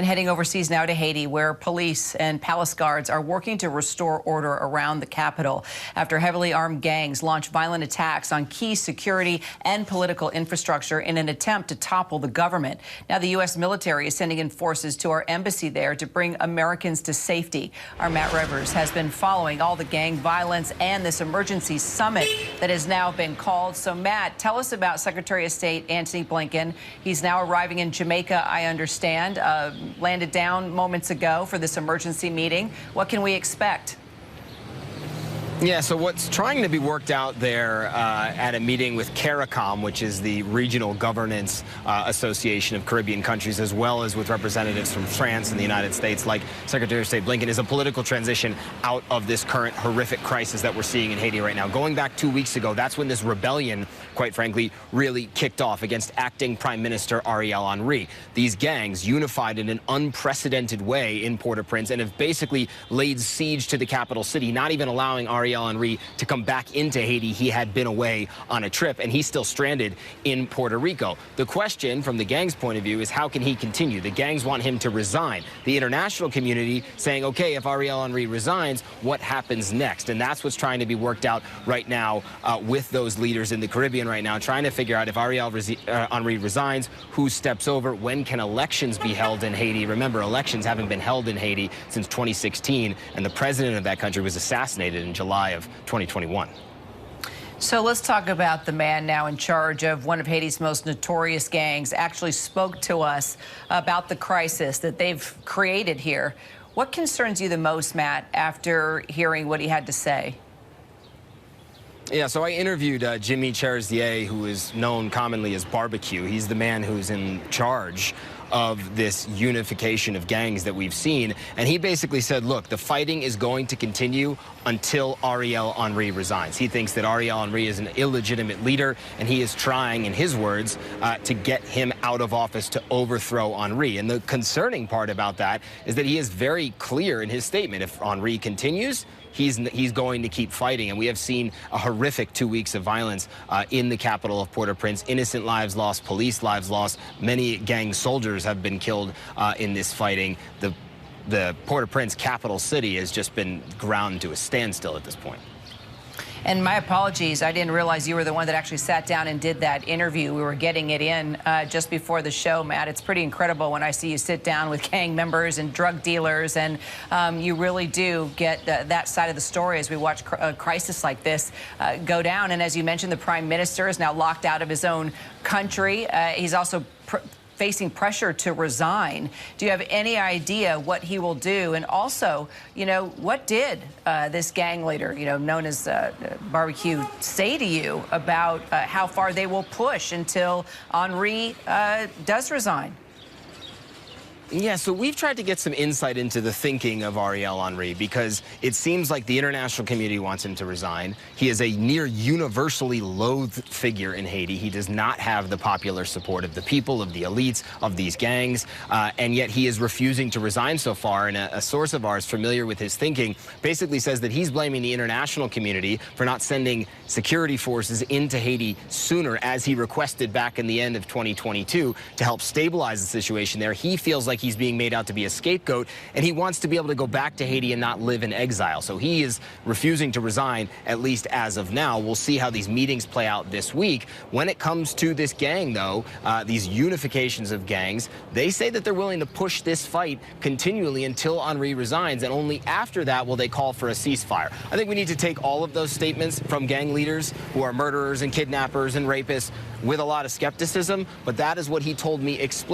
And heading overseas now to Haiti, where police and palace guards are working to restore order around the capital after heavily armed gangs launched violent attacks on key security and political infrastructure in an attempt to topple the government. Now, the U.S. military is sending in forces to our embassy there to bring Americans to safety. Our Matt Rivers has been following all the gang violence and this emergency summit that has now been called. So, Matt, tell us about Secretary of State Antony Blinken. He's now arriving in Jamaica, I understand. Landed down moments ago for this emergency meeting. What can we expect? Yeah, so what's trying to be worked out there at a meeting with CARICOM, which is the Regional Governance Association of Caribbean countries, as well as with representatives from France and the United States, like Secretary of State Blinken, is a political transition out of this current horrific crisis that we're seeing in Haiti right now. Going back 2 weeks ago, that's when this rebellion, quite frankly, really kicked off against acting Prime Minister Ariel Henry. These gangs unified in an unprecedented way in Port-au-Prince and have basically laid siege to the capital city, not even allowing Ariel Henry to come back into Haiti. He had been away on a trip, and he's still stranded in Puerto Rico. The question from the gang's point of view is, how can he continue? The gangs want him to resign. The international community saying, okay, if Ariel Henry resigns, what happens next? And that's what's trying to be worked out right now with those leaders in the Caribbean right now, trying to figure out if Ariel Henry resigns, who steps over, when can elections be held in Haiti? Remember, elections haven't been held in Haiti since 2016, and the president of that country was assassinated in July of 2021. So let's talk about the man now in charge of one of Haiti's most notorious gangs. Actually spoke to us about the crisis that they've created here. What concerns you the most, Matt, after hearing what he had to say? Yeah, so I interviewed Jimmy Cherzier, who is known commonly as Barbecue. He's the man who's in charge of this unification of gangs that we've seen. And he basically said, look, the fighting is going to continue until Ariel Henry resigns. He thinks that Ariel Henry is an illegitimate leader, and he is trying, in his words, to get him out of office to overthrow Henry. And the concerning part about that is that he is very clear in his statement. If Henry continues, he's going to keep fighting. And we have seen a horrific 2 weeks of violence in the capital of Port-au-Prince. Innocent lives lost, police lives lost. Many gang soldiers have been killed in this fighting. The Port-au-Prince capital city has just been ground to a standstill at this point. And my apologies, I didn't realize you were the one that actually sat down and did that interview. We were getting it in just before the show, Matt. It's pretty incredible when I see you sit down with gang members and drug dealers, and you really do get that side of the story as we watch a crisis like this go down. And as you mentioned, the Prime Minister is now locked out of his own country. He's also facing pressure to resign. Do you have any idea what he will do? And also, you know, what did this gang leader, you know, known as Barbecue, say to you about how far they will push until Henry does resign? Yeah, so we've tried to get some insight into the thinking of Ariel Henry, because it seems like the international community wants him to resign. He is a near universally loathed figure in Haiti. He does not have the popular support of the people, of the elites, of these gangs, and yet he is refusing to resign so far. And a source of ours familiar with his thinking basically says that he's blaming the international community for not sending security forces into Haiti sooner, as he requested back in the end of 2022, to help stabilize the situation there. He feels like he's being made out to be a scapegoat, and he wants to be able to go back to Haiti and not live in exile. So he is refusing to resign, at least as of now. We'll see how these meetings play out this week. When it comes to this gang, though, these unifications of gangs, they say that they're willing to push this fight continually until Henry resigns, and only after that will they call for a ceasefire. I think we need to take all of those statements from gang leaders who are murderers and kidnappers and rapists with a lot of skepticism, but that is what he told me explicitly.